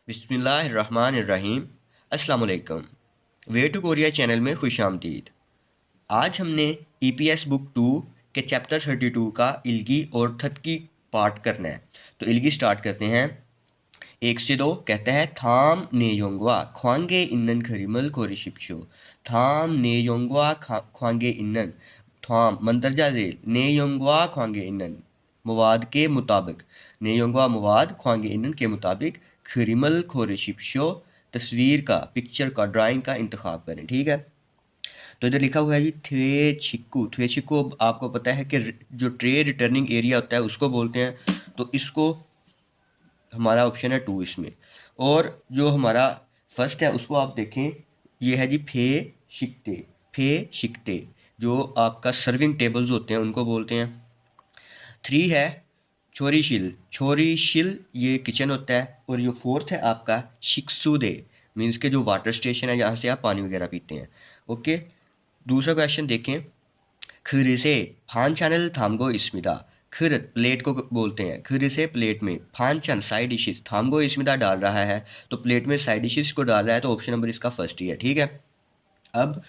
बिस्मिल्लाहिर्रहमानिर्रहीम। अस्सलाम वालेकुम। वे टू कोरिया चैनल में खुश आमदीद। आज हमने ईपीएस बुक 2 के चैप्टर 32 का इल्गी और थतकी पार्ट करना है। तो इल्गी स्टार्ट करते हैं। 1 से 2 कहता है थाम ने योंगवा ख्वांगे इन्नन खरीमल कोरिशिप्शो। थाम ने योंगवा ख्वांगे इन्नन। थाम मंदरजा झेल ने योंगवा ख्वांगे इन्नन मवाद के मुताबिक। ने योंगवा मवाद ख्वांगे इन्नन के मुताबिक। खरीमल खोरिशिप्शो तस्वीर का, पिक्चर का, ड्राइंग का इंतखाब करें। ठीक है, तो इधर लिखा हुआ है जी थे छिक्कू। थे छिक्कू आपको पता है कि जो ट्रेड रिटर्निंग एरिया होता है उसको बोलते हैं। तो इसको हमारा ऑप्शन है 2 इसमें। और जो हमारा फर्स्ट है उसको आप देखें, ये है जी फे शिकते। फे शिकते जो आपका सर्विंग टेबल्स होते हैं उनको बोलते हैं। 3 है छोरीशिल। छोरीशिल ये किचन होता है। और ये 4th है आपका शिक्सुदे, मीन्स के जो वाटर स्टेशन है जहाँ से आप पानी वगैरह पीते हैं। ओके, दूसरा क्वेश्चन देखें। खिर से फान चैनल थामगो इसमिदा। खिर प्लेट को बोलते हैं। खिर से प्लेट में, फान चन साइड डिशेस, थामगो इसमिदा डाल रहा है तो प्लेट में साइड डिशेस को डाल रहा है। तो ऑप्शन नंबर इसका फर्स्ट ही है। ठीक है, अब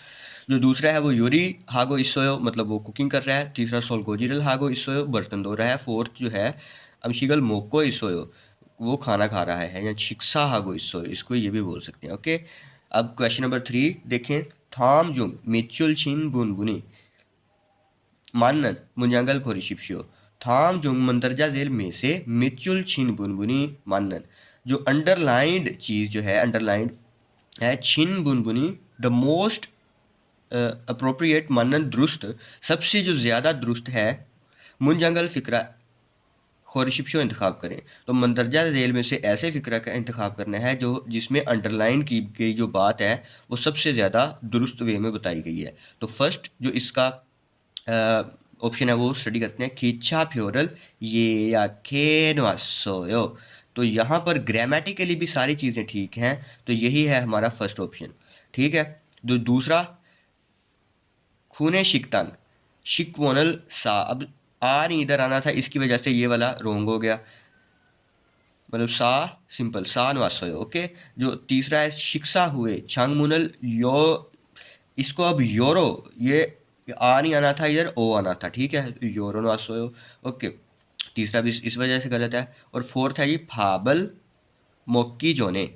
जो दूसरा है वो यूरी हागो इसोयो, मतलब वो कुकिंग कर रहा है। तीसरा सोलगोजिरल हागो इसोयो, बर्तन धो रहा है। 4th जो है अमशिगल मोको इसोयो, वो खाना खा रहा है। या शिक्सा हागो इसोयो, इसको ये भी बोल सकते हैं। ओके, अब क्वेश्चन नंबर 3 देखें। थाम जुंग मिचुल छिन बुनबुनी मानन मुंजांगल खोरिशिप्शियो। थाम जुंग मंदरजा जेल में से मिचुल छिन बुनबुनी मानन। जो अंडरलाइंड चीज़ जो है, अंडरलाइंड है छिन बुनबुनी द मोस्ट अप्रोप्रिएट मानन दुरुस्त, सबसे जो ज़्यादा दुरुस्त है। मुंजंगल फ़िक्रा खोरिशिप्शो इंतखाब करें। तो मंदरजा झेल में से ऐसे फ़िक्रा का इंतखाब करना है जो जिसमें अंडरलाइन की गई जो बात है वो सबसे ज़्यादा दुरुस्त वे में बताई गई है। तो फर्स्ट जो इसका ऑप्शन है वो स्टडी करते हैं। खींचा फ्योरल ये या खेनवासोयो। तो यहाँ पर ग्रामेटिकली भी सारी चीज़ें ठीक हैं, तो यही है हमारा फर्स्ट ऑप्शन। ठीक है, जो दूसरा खूने शिकतंग शिकवोनल सा, अब आ नहीं इधर आना था, इसकी वजह से ये वाला रोंग हो गया। मतलब सा सिंपल सा नवासो। ओके, जो तीसरा है शिक्षा हुए छांगमुनल यो, इसको अब योरो, ये आ नहीं आना था, इधर ओ आना था। ठीक है, योरो नवासो। ओके, तीसरा भी इस वजह से गलत है। और 4th है जी फाबल मोक्की जोने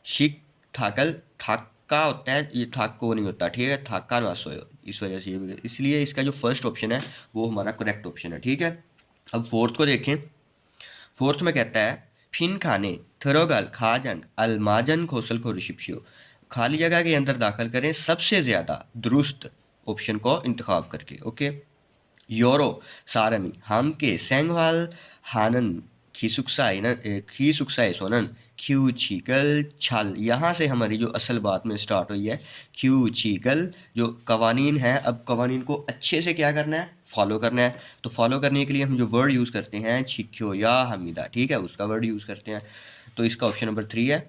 शिक थाकल थाका होता है, ये थाको नहीं होता। ठीक है, थाका नवासो, इस वजह से ये, इसलिए इसका जो फर्स्ट ऑप्शन है वो हमारा करेक्ट ऑप्शन है। ठीक है, अब 4th को देखें। 4th में कहता है फिन खाने थरोगल खाजंग अलमाजन खोसल को ऋषिप्शियो। खाली जगह के अंदर दाखिल करें सबसे ज़्यादा दुरुस्त ऑप्शन को इंतखाब करके। ओके, योरो सारमी हम के सेंगवाल हानन खीसुक्साई सोनन क्यू चीकल छाल। यहाँ से हमारी जो असल बात में स्टार्ट हुई है क्यू चीकल, जो कवानीन है। अब कवानीन को अच्छे से क्या करना है, फॉलो करना है। तो फॉलो करने के लिए हम जो वर्ड यूज़ करते हैं छिक्यो या हमीदा, ठीक है, उसका वर्ड यूज़ करते हैं। तो इसका ऑप्शन नंबर 3 है।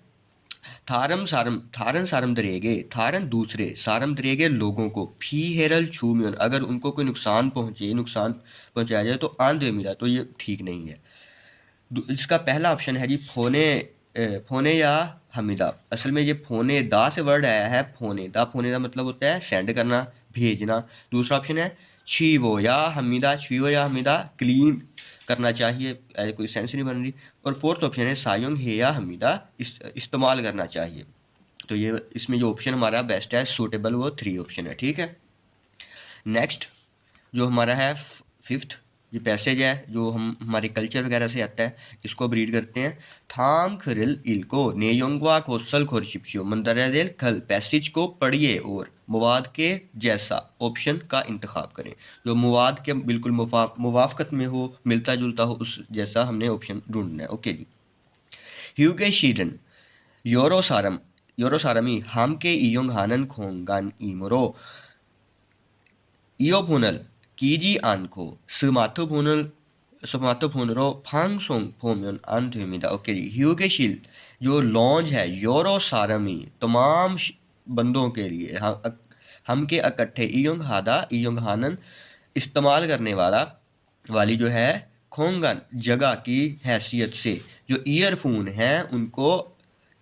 थारम सारम थारन सारम दरेगे, थारन दूसरे, सारम दरेगे लोगों को, फी हेरल छूमियन अगर उनको कोई नुकसान पहुंचाया जाए तो आंधे मिला, तो ये ठीक नहीं है। इसका पहला ऑप्शन है जी फोने या हमीदा। असल में ये फोने दा से वर्ड आया है। फोने दा मतलब होता है सेंड करना, भेजना। दूसरा ऑप्शन है छीवो या हमीदा। छीवो या हमीदा क्लीन करना चाहिए, कोई सेंस नहीं बन रही। और 4th ऑप्शन है सायोंग हे या हमीदा इस्तेमाल करना चाहिए। तो ये इसमें जो ऑप्शन हमारा बेस्ट है सूटेबल वो 3 ऑप्शन है। ठीक है, नेक्स्ट जो हमारा है 5th, ये पैसेज है जो हमारे कल्चर वगैरह से आता है, इसको अब रीड करते हैं। थाम खरिल इल्को नेयोंगवा कोसल खोरशिप्शियो मंदरदेल खल, पैसेज को पढ़िए और मवाद के जैसा ऑप्शन का इंतखाब करें। जो मवाद के बिल्कुल मुवाफकत में हो, मिलता जुलता हो, उस जैसा हमने ऑप्शन ढूंढना है। ओके जी। ह्यूगे शीडन योरोसारमी हम के इयोंग हानन खोंगान इमरो इयोपुनल कीजी आनको सुमाथुपुनरो फांगसोंग फोम्योन अंधुमिदा। ओके जी, ह्यूगेशिल जो लॉन्ज है योरो सारमी तमाम बंदों के लिए, हम के इकट्ठे इयोंग हादा इयोंग हानन इस्तेमाल करने वाली जो है खोंगन जगह की हैसियत से, जो ईयरफोन हैं उनको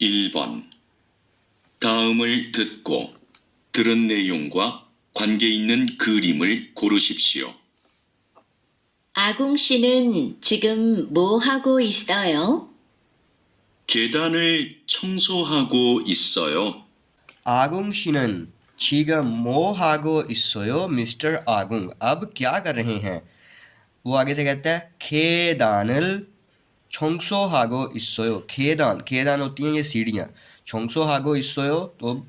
1번 다음을 듣고 들은 내용과 관계 있는 그림을 고르십시오. 아궁 씨는 지금 뭐 하고 있어요? 계단을 청소하고 있어요. आगुंग शिनन छीगा मो हागो इसोयो मिस्टर आगुंग अब क्या कर रहे हैं. वो आगे से कहता है खेदानल छोंगसो हागो इसोयो. खेदान होती हैं ये सीढ़ियाँ. छोंगसो हागो इसोयो तो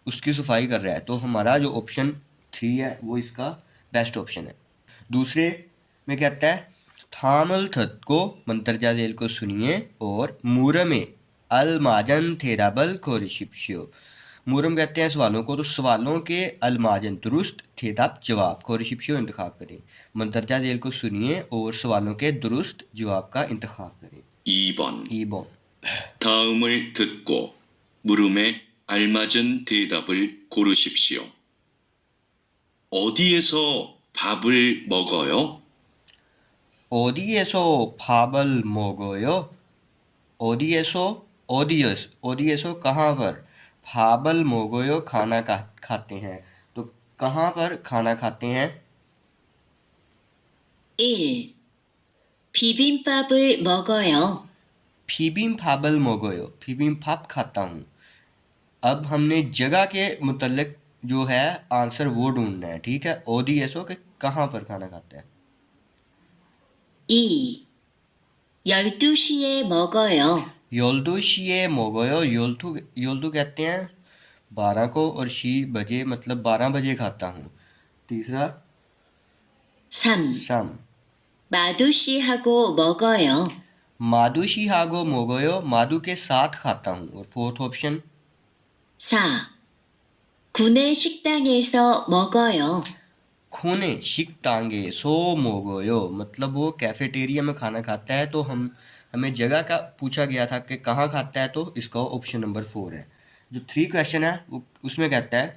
उसकी सफाई कर रहा है. तो हमारा जो ऑप्शन 3 है वो इसका बेस्ट ऑप्शन है. दूसरे में कहता है थामल थत को मंतरजा झेल को सुनिए और मूरम अलमाजन थेराबल को रिशिप्शियो. मूरम कहते हैं सवालों को तो सवालों के अलमाजन दुरुस्त थेदाब जवाब को रिशिप्शियो इंतखाब करें. मंतरजा झेल को सुनिए और सवालों के दुरुस्त जवाब का इंतखाब करें. 2번 2번 다음을 듣고 물음에 알맞은 대답을 고르십시오. 어디에서 밥을 먹어요? 어디에서 밥을 먹어요? 어디에서 ओडियस कहाँ पर 밥을 먹어요 खाना खाते हैं तो कहाँ पर खाना खाते हैं 1. 비빔밥을 먹어요. 비빔밥을 먹어요 비बिम्बाप खाता हूँ अब हमने जगह के मुतल्लिक जो है आंसर वो ढूंढना है ठीक है ओडीएसओ के कहाँ पर खाना खाते हैं 2. 12시에 먹어요. योल्दुशिए मोगोयो योल्दू कहते हैं 12 को और शी बजे मतलब 12 बजे खाता हूँ तीसरा 3. शाम 마두씨하고 먹어요. मादुशी हागो मोगोयो मादू के साथ खाता हूँ और फोर्थ ऑप्शन 4. 구내 식당에서 먹어요. खूने शिकतांगे सो मोगोयो मतलब वो कैफेटेरिया में खाना खाता है तो हमें जगह का पूछा गया था कि कहाँ खाता है तो इसका ऑप्शन नंबर 4 है जो 3 क्वेश्चन है उसमें कहता है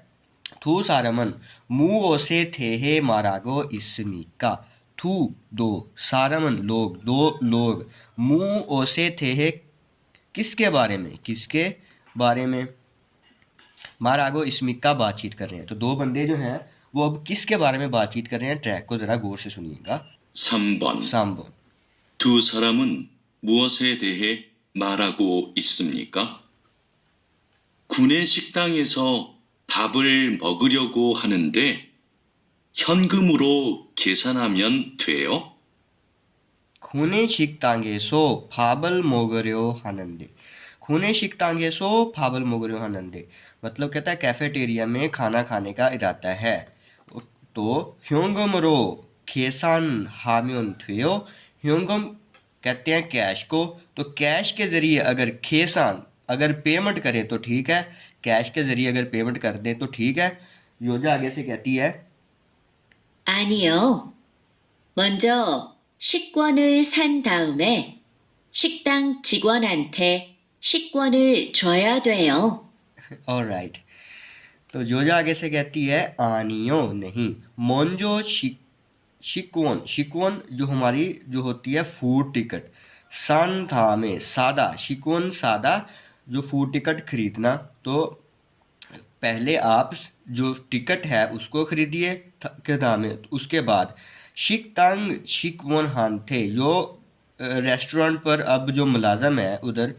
थू सारमन मुंह ओसे थे हे मारागो इसमिका थू दो सारमन लोग दो लोग मुंह ओसे थे हे किसके बारे में मारागो इसमिका बातचीत कर रहे हैं तो दो बंदे जो हैं वो अब किसके बारे में बातचीत कर रहे हैं ट्रैक को जरा गौर से सुनिएगा 3번. सांबो 두 사람은 무엇에 대해 말하고 있습니까? 구내 식당에서 밥을 먹으려고 하는데 현금으로 계산하면 돼요? खूने शिकतांगे सो फाबल मोगर्यो हानंदे खूने शिकतांगे सो फाबल मोगर्यो हानंदे मतलब कहता है कैफेटेरिया में खाना खाने का इरादा है तो ह्योंगमरो खेसान हाम्योन थुयो ह्योंगम कहते हैं कैश को तो कैश के जरिए अगर खेसान अगर पेमेंट करें तो ठीक है कैश के जरिए अगर पेमेंट कर दें तो ठीक है योजा आगे से कहती है 아니요. 먼저 식권을 산 다음에 식당 직원한테 식권을 줘야 돼요. ऑलराइट तो जोजा आगे से कहती है आनियो नहीं मोंजो शिकवन जो हमारी जो होती है फूड टिकट सांथा में सादा शिकवन सादा जो फूड टिकट खरीदना तो पहले आप जो टिकट है उसको खरीदिए के दाम में उसके बाद शिकतांग शिकवन हान थे जो रेस्टोरेंट पर अब जो मुलाजम है उधर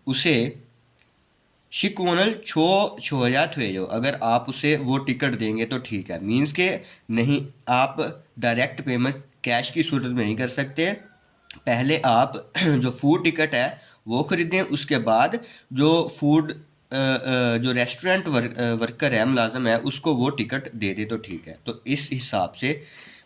उसे शिकवनल छोयात हुए जो अगर आप उसे वो टिकट देंगे तो ठीक है मीन्स के नहीं आप डायरेक्ट पेमेंट कैश की सूरत में नहीं कर सकते पहले आप जो फूड टिकट है वो खरीदें उसके बाद जो फूड जो रेस्टोरेंट वर्कर है मुलाजम है उसको वो टिकट दे दे तो ठीक है तो इस हिसाब से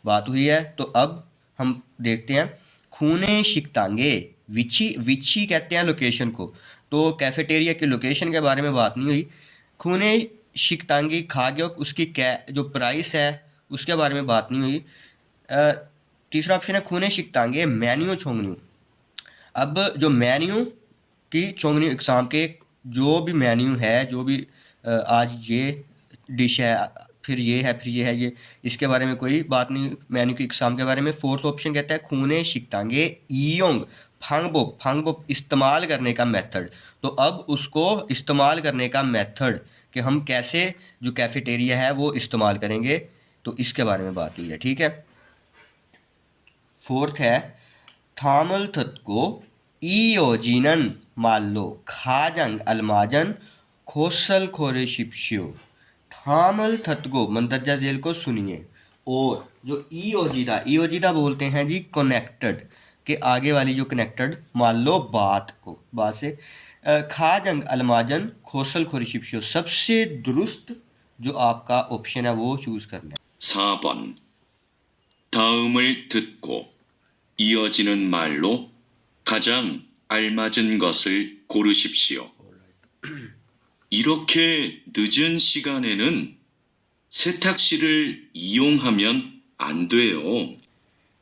बात हुई है तो अब हम देखते हैं खूने शिकतांगे विची कहते हैं लोकेशन को तो कैफेटेरिया की लोकेशन के बारे में बात नहीं हुई खूने शिकतांगी खा गया उसकी जो प्राइस है उसके बारे में बात नहीं हुई तीसरा ऑप्शन है खूने शिकतांगे मेन्यू छोंगन्यू अब जो मेन्यू की छोंगन्यू एग्जाम के जो भी मेन्यू है जो भी आज ये डिश है फिर ये है ये इसके बारे में कोई बात नहीं मेन्यू की एग्जाम के बारे में फोर्थ ऑप्शन कहता है खूने शिकतांगे ईयोंग फांगबोप इस्तेमाल करने का मेथड तो अब उसको इस्तेमाल करने का मेथड कि हम कैसे जो कैफेटेरिया है वो इस्तेमाल करेंगे तो इसके बारे में बात हुई है ठीक है फोर्थ है थामल थत को ईयोजिनन माल्लो खाजंग अलमाजन खोसल खोरे शिप्शियो थामल थतगो मंदरजा जेल को सुनिए और जो ईओजीदा बोलते हैं जी कनेक्टेड के आगे वाली जो कनेक्टेड मान लो बात से खाजंग अलमाजन खोसल खोरी शिप्शियो सबसे दुरुस्त जो आपका ऑप्शन है वो चूज करना है 4번. 다음을 듣고 이어지는 말로 가장 알맞은 것을 고르십시오. 이렇게 늦은 시간에는 세탁실을 이용하면 안 돼요.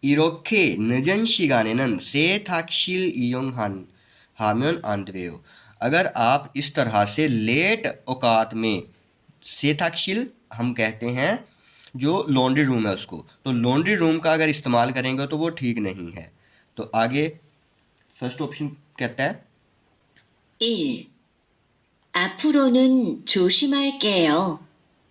이렇게 늦은 시간에는 세탁실 이용하면 안 돼요. अगर आप इस तरह से लेट औकात में सेथाक्षिल हम कहते हैं जो लॉन्ड्री रूम है उसको, तो लॉन्ड्री रूम का अगर इस्तेमाल करेंगे तो वो ठीक नहीं है। तो आगे फर्स्ट ऑप्शन कहता है 1. 앞으로는 조심할게요.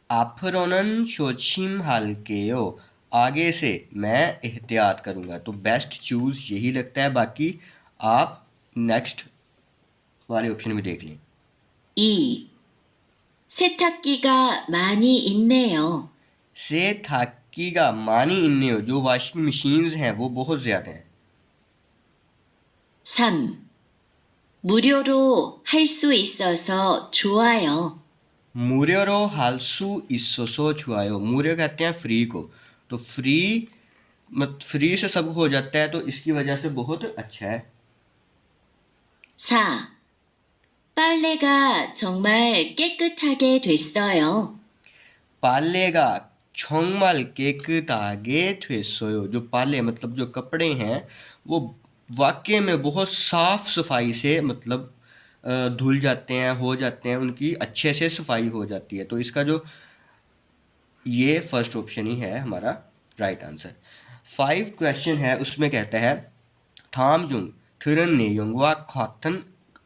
आफ्रोनन शोचिम हालकेयो, आगे से मैं एहतियात करूंगा। तो बेस्ट चूज यही लगता है, बाकी आप नेक्स्ट वाले ऑप्शन में देख लें। 2. 세탁기가 많이 있네요. से थाकीगा मानी इन्ने, जो वॉशिंग मशीन्स हैं वो बहुत ज़्यादा हैं। 3. 무료로 할 수 있어서 좋아요. मुरेरो हालसू इसोसो छुआयो, मुरे कहते हैं फ्री को, तो फ्री से सब हो जाता है, तो इसकी वजह से बहुत अच्छा है। 4. 빨래가 정말 깨끗하게 됐어요. पालेगा छोंगमल केक तागे थ्वेसोयो, जो पाले मतलब जो कपड़े हैं वो वाकई में बहुत साफ सफाई से मतलब धुल जाते हैं, हो जाते हैं, उनकी अच्छे से सफाई हो जाती है। तो इसका जो ये फर्स्ट ऑप्शन ही है हमारा राइट आंसर। 5 क्वेश्चन है, उसमें कहता है थामजुंग थुरन ने योंगवा खातन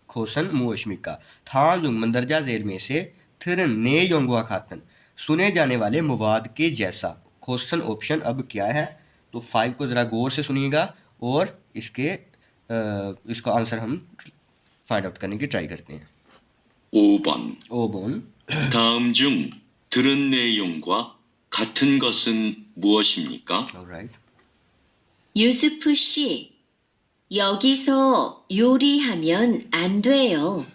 खोसन मुश्मिका, थामजुंग मंदरजा झेल में से, थुरन ने योंगवा खातन सुने जाने वाले मवाद के जैसा। क्वेश्चन ऑप्शन अब क्या है, तो 5 को ज़रा गौर से सुनिएगा और इसका आंसर हम फाइंड आउट करने की ट्राई करते हैं। 5번. ओबोन 다음 중 들은 내용과 같은 것은 무엇입니까? ऑलराइट। 유스프 씨, 여기서 요리하면 안 돼요.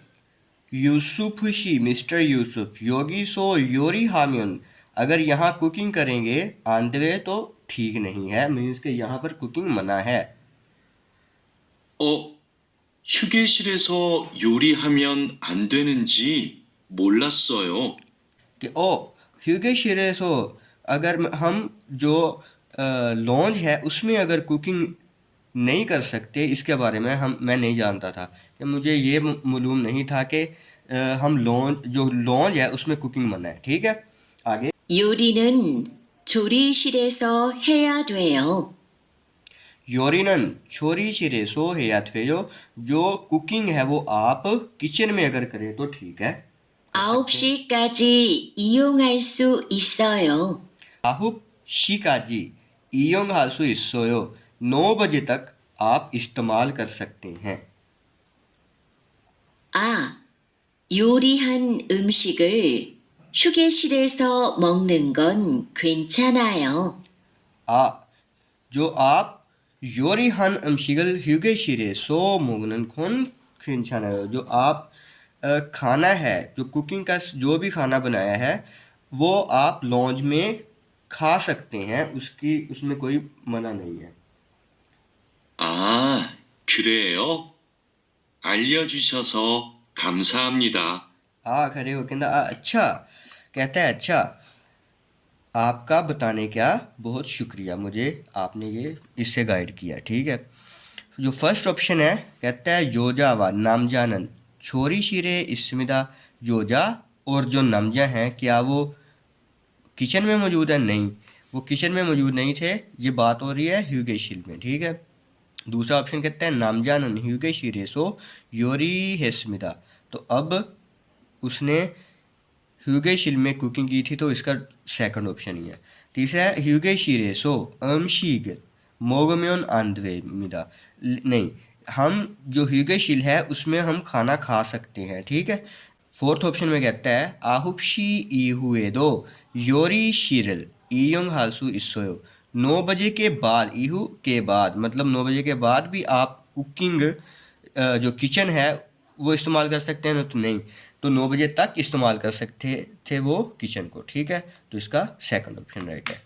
यूसुफ शी मिस्टर यूसुफ योगी सो योरी हामियन, अगर यहाँ कुकिंग करेंगे आंधवे तो ठीक नहीं है, मीन्स के यहाँ पर कुकिंग मना है। 휴게실에서 요리하면 안 되는지 몰랐어요. कि ओ ह्यूगे शिरे सो, अगर हम जो लॉन्ज है उसमें अगर कुकिंग नहीं कर सकते, इसके बारे में मैं नहीं जानता था, कि मुझे ये मालूम नहीं था कि हम लॉन्ज है उसमें कुकिंग मना है। ठीक है, आगे 요리는 조리실에서 해야 돼요. योरिनन छोरी शिरे सो है या थवेयो, जो कुकिंग है वो आप किचन में अगर करें तो ठीक है। 9시까지 이용할 수 있어요. आहुप शिकाजी इयोंग हालसु इस्सोयो, 9 बजे तक आप इस्तेमाल कर सकते हैं। 아, 요리한 음식을 휴게실에서 먹는 건 괜찮아요. जो आप योरिहन अमशिगल ह्यूगे शिरे सो मोगनन खोन खिंचाना, जो आप खाना है, जो कुकिंग का जो भी खाना बनाया है वो आप लॉन्ज में खा सकते हैं, उसमें कोई मना नहीं है। 아, 그래요? 알려주셔서 감사합니다. खड़े हो कहता अच्छा, कहता है अच्छा, आपका बताने का बहुत शुक्रिया, मुझे आपने ये इससे गाइड किया। ठीक है, जो फर्स्ट ऑप्शन है कहता है योजा व नामजानन छोरी शिरे इसमिदा योजा, और जो नमजा हैं क्या वो किचन में मौजूद है? नहीं, वो किचन में मौजूद नहीं थे, ये बात हो रही है ह्यूगे शिल में। ठीक है, दूसरा ऑप्शन कहता है नामजानन ह्यूगे शिरे सो योरी हेस्मिदा, तो अब उसने ह्यूगे शिल में कुकिंग की थी, तो इसका सेकंड ऑप्शन ही है। तीसरा है ह्यूगे शिरे सो अमशीग मोगम्योन आंधवे मिदा, नहीं, हम जो ह्यूगे शिल है उसमें हम खाना खा सकते हैं। ठीक है, फोर्थ ऑप्शन में कहता है आहुपशी ई हुए दो योरी शिरल ईयोंग हालसू इस्सोयो, 9 बजे के बाद, ईहू के बाद मतलब 9 बजे के बाद भी आप कुकिंग जो किचन है वो इस्तेमाल कर सकते हैं, तो नहीं, तो 9 बजे तक इस्तेमाल कर सकते थे वो किचन को। ठीक है, तो इसका सेकंड ऑप्शन राइट है।